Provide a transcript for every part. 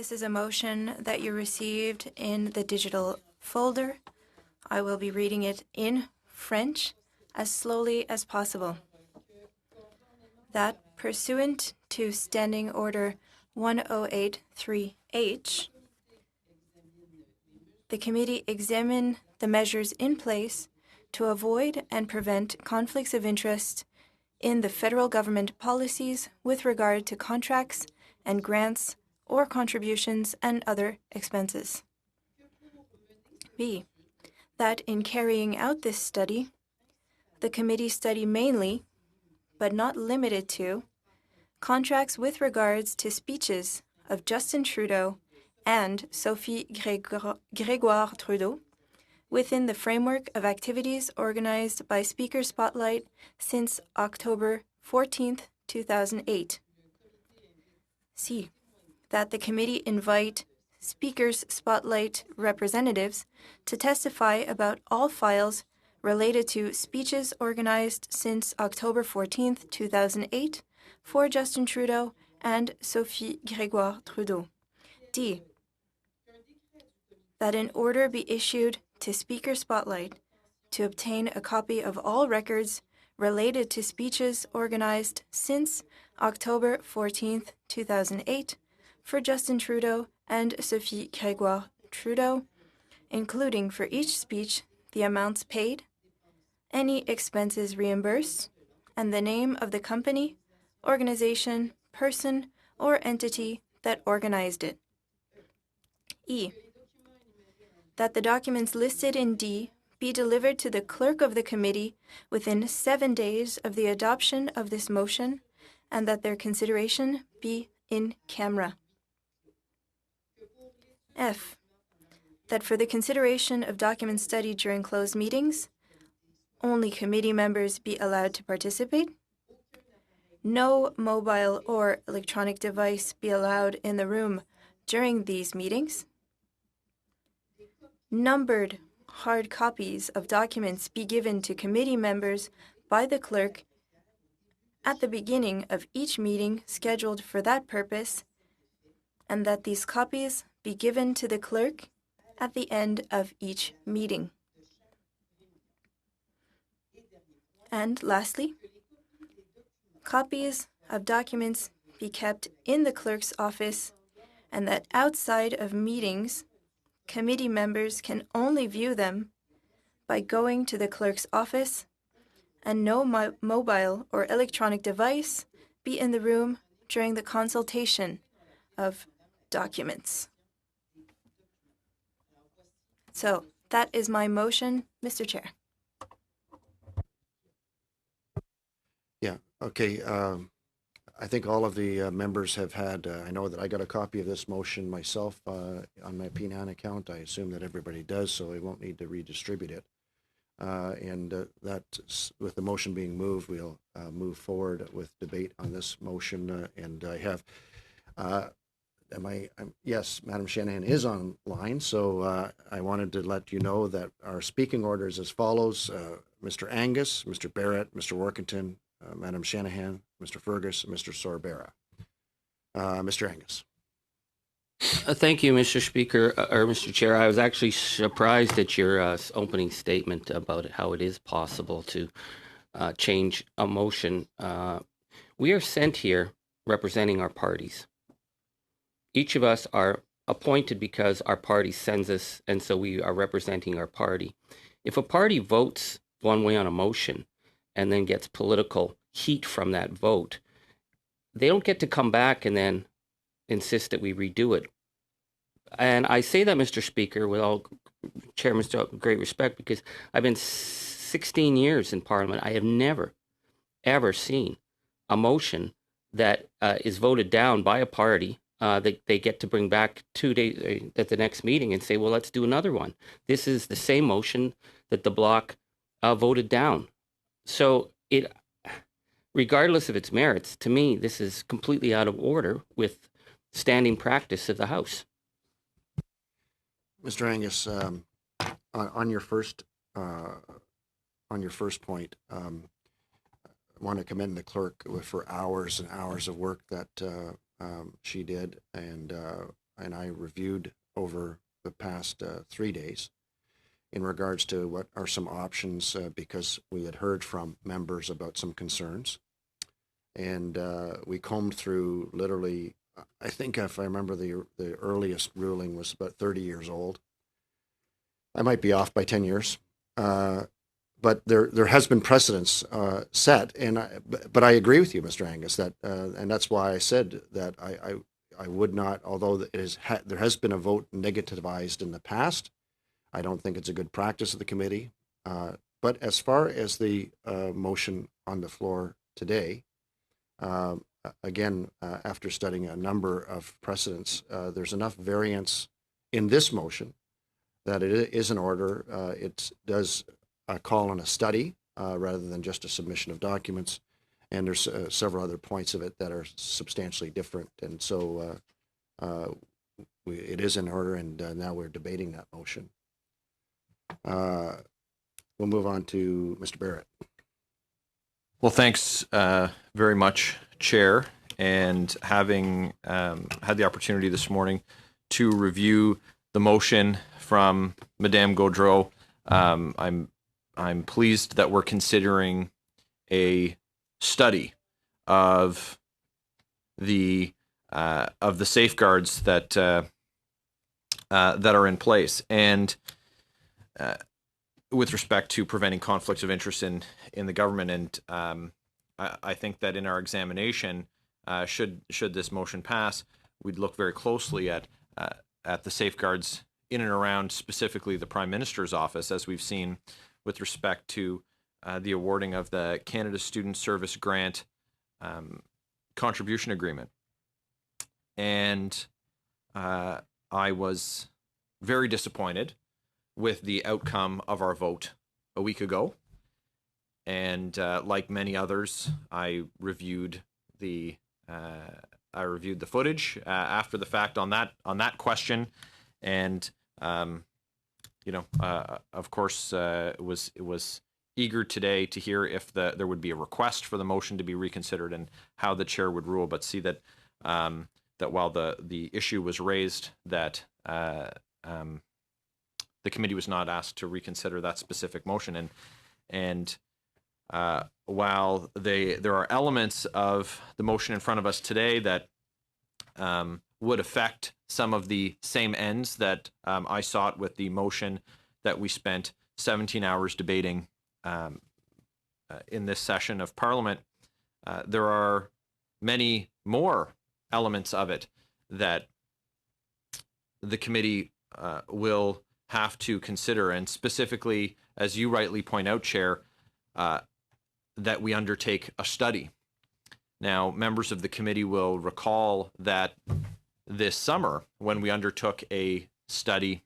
This is a motion that you received in the digital folder. I will be reading it in French as slowly as possible. That pursuant to Standing Order 1083H, the committee examine the measures in place to avoid and prevent conflicts of interest in the federal government policies with regard to contracts and grants or contributions and other expenses. B, that in carrying out this study, the committee study mainly, but not limited to, contracts with regards to speeches of Justin Trudeau and Sophie Grégoire Trudeau within the framework of activities organized by Speaker Spotlight since October 14th, 2008. C, that the committee invite Speaker's Spotlight representatives to testify about all files related to speeches organized since October 14th, 2008 for Justin Trudeau and Sophie Grégoire Trudeau. D, that an order be issued to Speaker Spotlight to obtain a copy of all records related to speeches organized since October 14th, 2008 for Justin Trudeau and Sophie Grégoire Trudeau, including for each speech the amounts paid, any expenses reimbursed, and the name of the company, organization, person, or entity that organized it. E, that the documents listed in D be delivered to the clerk of the committee within 7 days of the adoption of this motion, and that their consideration be in camera. F, that for the consideration of documents studied during closed meetings, only committee members be allowed to participate. No mobile or electronic device be allowed in the room during these meetings. Numbered hard copies of documents be given to committee members by the clerk at the beginning of each meeting scheduled for that purpose, and that these copies be given to the clerk at the end of each meeting. And lastly, copies of documents be kept in the clerk's office, and that outside of meetings, committee members can only view them by going to the clerk's office, and no mobile or electronic device be in the room during the consultation of documents. So that is my motion, Mr. Chair. Yeah, okay. I think all of the members have had, I know that I got a copy of this motion myself on my PNAN account. I assume that everybody does, so I won't need to redistribute it. That, with the motion being moved, we'll move forward with debate on this motion. And I have, yes, Madam Shanahan is online, so I wanted to let you know that our speaking order is as follows. Mr. Angus, Mr. Barrett, Mr. Workington, Madam Shanahan, Mr. Fergus, and Mr. Sorbera. Mr. Angus. Thank you, Mr. Speaker, or Mr. Chair. I was actually surprised at your opening statement about how it is possible to change a motion. We are sent here representing our parties. Each of us are appointed because our party sends us, and so we are representing our party. If a party votes one way on a motion and then gets political heat from that vote, they don't get to come back and then insist that we redo it. And I say that, Mr. Speaker, with all Chairman's great respect, because I've been 16 years in Parliament. I have never, ever seen a motion that is voted down by a party that they get to bring back 2 days at the next meeting and say, well, let's do another one. This is the same motion that the Bloc voted down. So it, regardless of its merits, to me, this is completely out of order with standing practice of the House. Mr. Angus, on your first point, I want to commend the clerk for hours and hours of work that she did, and and I reviewed over the past 3 days in regards to what are some options, because we had heard from members about some concerns. And we combed through literally, I think if I remember the earliest ruling was about 30 years old. I might be off by 10 years. But there has been precedence set, but I agree with you, Mr. Angus, that and that's why I said that I would not, although there has been a vote negativized in the past, I don't think it's a good practice of the committee. But as far as the motion on the floor today, again, after studying a number of precedents, there's enough variance in this motion that it is in order. It does call on a study rather than just a submission of documents, and there's several other points of it that are substantially different, and so it is in order, and now we're debating that motion. We'll move on to Mr. Barrett. Well, thanks very much, Chair, and having had the opportunity this morning to review the motion from Madame Gaudreau, I'm pleased that we're considering a study of the safeguards that are in place, and with respect to preventing conflicts of interest in the government. And I think that in our examination, should this motion pass, we'd look very closely at the safeguards in and around specifically the Prime Minister's office, as we've seen with respect to the awarding of the Canada Student Service Grant contribution agreement. And I was very disappointed with the outcome of our vote a week ago. And like many others, I reviewed the footage after the fact on that question, and of course, was eager today to hear if there would be a request for the motion to be reconsidered and how the chair would rule. But see that while the issue was raised, that the committee was not asked to reconsider that specific motion. And while there are elements of the motion in front of us today that would affect some of the same ends that I sought with the motion that we spent 17 hours debating in this session of Parliament, there are many more elements of it that the committee will have to consider, and specifically, as you rightly point out, Chair, that we undertake a study. Now, members of the committee will recall that this summer, when we undertook a study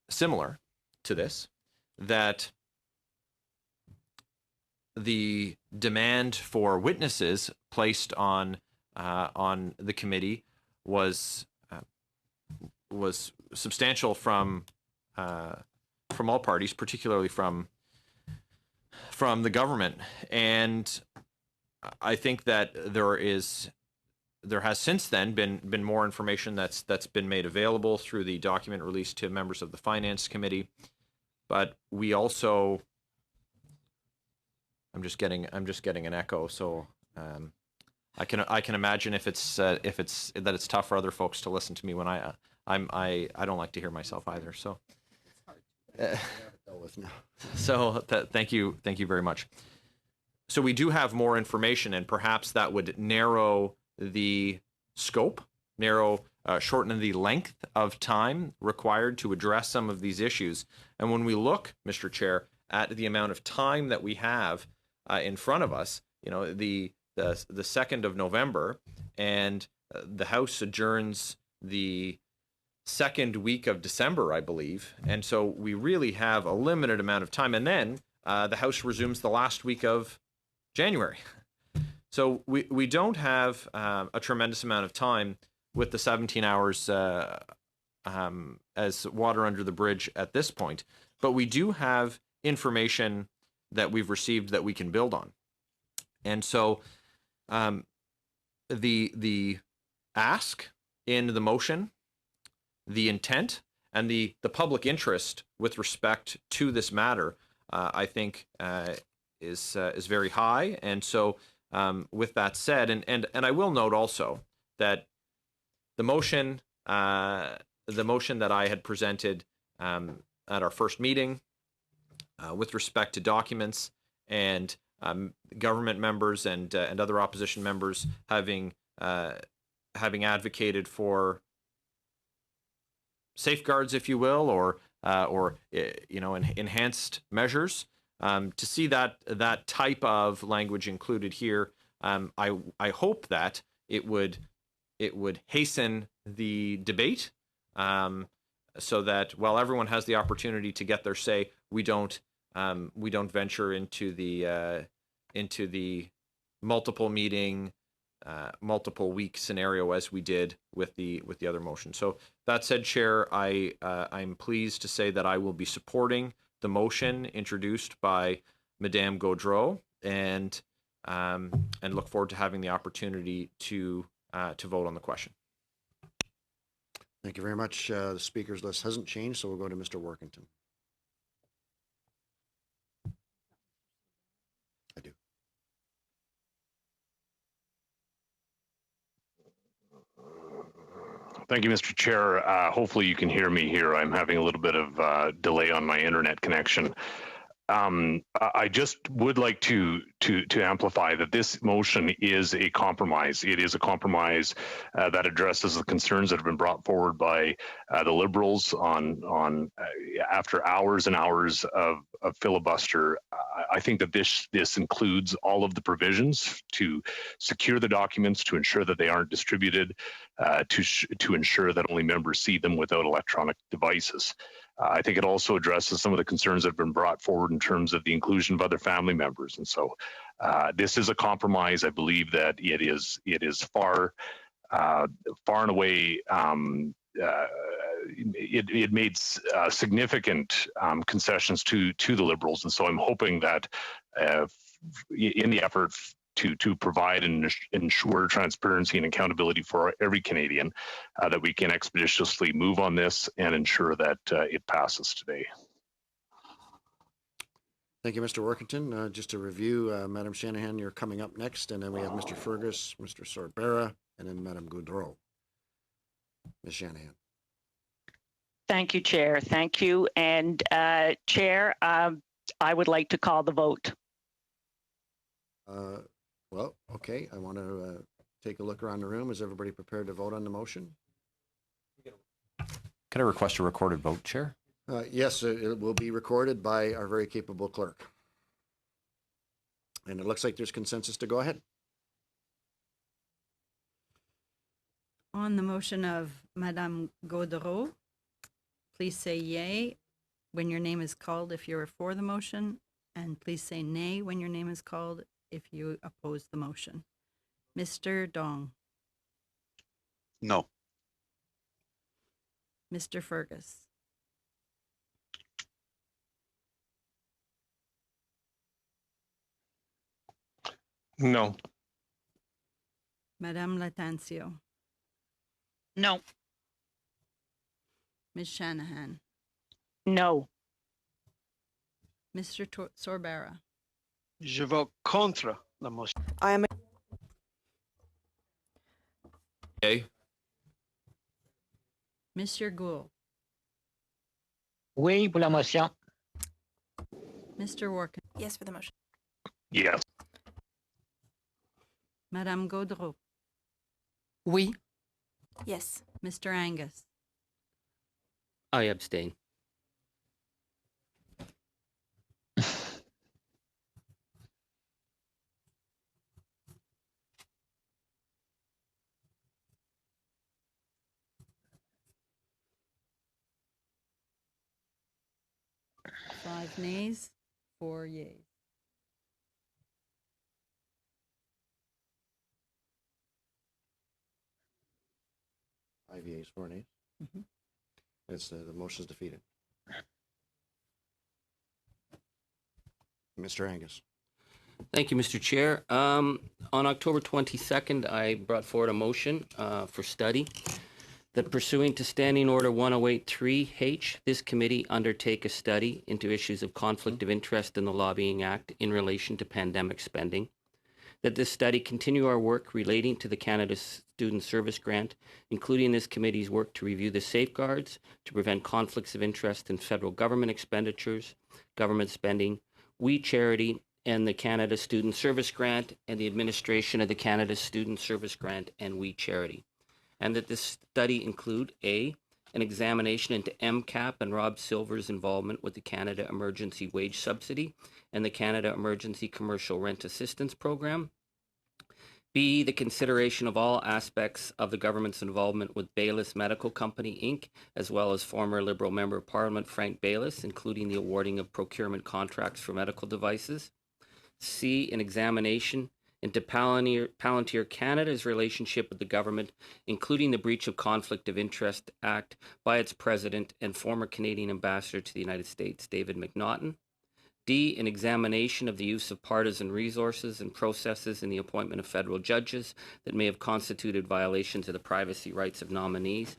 similar to this, that the demand for witnesses placed on the committee was substantial from all parties, particularly from the government. And I think that there has since then been more information that's been made available through the document released to members of the Finance Committee. But we also, I'm just getting an echo, so I can imagine if it's tough for other folks to listen to me when I don't like to hear myself either. So thank you very much. So we do have more information, and perhaps that would narrow the scope, shorten the length of time required to address some of these issues. And when we look, Mr. Chair, at the amount of time that we have in front of us, the 2nd of November, and the House adjourns the second week of December, I believe, and so we really have a limited amount of time, and then the House resumes the last week of January. So we don't have a tremendous amount of time with the 17 hours as water under the bridge at this point, but we do have information that we've received that we can build on. And so the ask in the motion, the intent, and the public interest with respect to this matter, I think is very high. And so, with that said, and I will note also that the motion that I had presented at our first meeting with respect to documents and government members and other opposition members having advocated for safeguards, if you will, or enhanced measures. To see that type of language included here, I hope that it would hasten the debate, so that while everyone has the opportunity to get their say, we don't venture into the multiple meeting, multiple week scenario as we did with the other motion. So that said, Chair, I'm pleased to say that I will be supporting the motion introduced by Madame Gaudreau, and look forward to having the opportunity to vote on the question. Thank you very much. The speakers list hasn't changed, so we'll go to Mr. Workington. I do. Thank you, Mr. Chair. Hopefully you can hear me here. I'm having a little bit of delay on my internet connection. I just would like to amplify that this motion is a compromise. It is a compromise that addresses the concerns that have been brought forward by the Liberals on after hours and hours of filibuster. I think that this includes all of the provisions to secure the documents, to ensure that they aren't distributed, to ensure that only members see them without electronic devices. I think it also addresses some of the concerns that have been brought forward in terms of the inclusion of other family members. And so this is a compromise. I believe that it is far and away, it made significant concessions to the Liberals. And so I'm hoping that in the effort to provide and ensure transparency and accountability for every Canadian, that we can expeditiously move on this and ensure that it passes today. Thank you, Mr. Workington. Just to review, Madam Shanahan, you're coming up next, and then we have Mr. Fergus, Mr. Sorbera, and then Madam Gaudreau. Ms. Shanahan. Thank you, Chair. Thank you. And Chair, I would like to call the vote. Well, okay. I want to take a look around the room. Is everybody prepared to vote on the motion? Could I request a recorded vote, Chair? Yes, it will be recorded by our very capable clerk. And it looks like there's consensus to go ahead. On the motion of Madame Gaudreau, please say yay when your name is called if you're for the motion, and please say nay when your name is called if you oppose the motion. Mr. Dong. No. Mr. Fergus. No. Madame Latancio. No. Ms. Shanahan. No. Mr. Sorbera. Je vote contre la motion. I am. Okay. Monsieur Gould. Oui, pour la motion. Mr. Workin. Yes for the motion. Yes. Madame Gaudreau. Oui. Yes. Mr. Angus. I abstain. Five nays, 4 yeas. Five yeas, 4 nays. It's the motion is defeated. Mr. Angus. Thank you, Mr. Chair. On October 22nd, I brought forward a motion for study that pursuant to Standing Order 1083H, this committee undertake a study into issues of conflict of interest in the Lobbying Act in relation to pandemic spending, that this study continue our work relating to the Canada Student Service Grant, including this committee's work to review the safeguards to prevent conflicts of interest in federal government expenditures, government spending, We Charity, and the Canada Student Service Grant, and the administration of the Canada Student Service Grant and We Charity. And that this study include A, an examination into MCAP and Rob Silver's involvement with the Canada Emergency Wage Subsidy and the Canada Emergency Commercial Rent Assistance Program. B, the consideration of all aspects of the government's involvement with Baylis Medical Company, Inc., as well as former Liberal Member of Parliament Frank Baylis, including the awarding of procurement contracts for medical devices. C, an examination into Palantir Canada's relationship with the government, including the breach of Conflict of Interest Act by its president and former Canadian ambassador to the United States, David McNaughton. D, an examination of the use of partisan resources and processes in the appointment of federal judges that may have constituted violations of the privacy rights of nominees,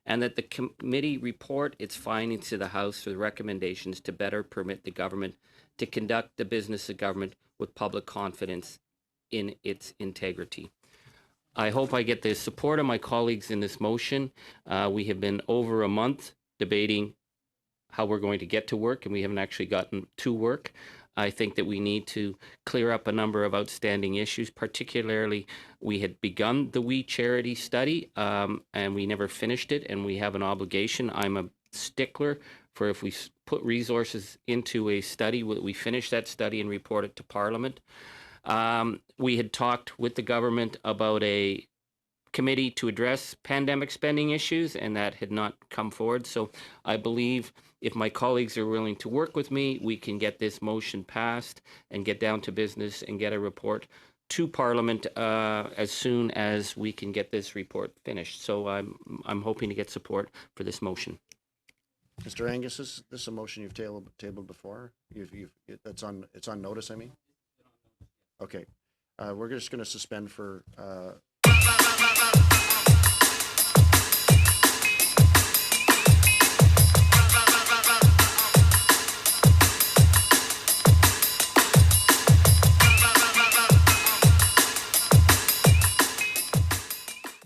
and that the committee report its findings to the House with recommendations to better permit the government to conduct the business of government with public confidence in its integrity. I hope I get the support of my colleagues in this motion. We have been over a month debating how we're going to get to work, and we haven't actually gotten to work. I think that we need to clear up a number of outstanding issues, particularly we had begun the We Charity study and we never finished it, and we have an obligation. I'm a stickler for if we put resources into a study, we finish that study and report it to Parliament. We had talked with the government about a committee to address pandemic spending issues, and that had not come forward. So I believe if my colleagues are willing to work with me, we can get this motion passed and get down to business and get a report to Parliament as soon as we can get this report finished. So I'm hoping to get support for this motion. Mr. Angus, is this a motion you've tabled before? It's on notice, I mean? Okay. We're just going to suspend for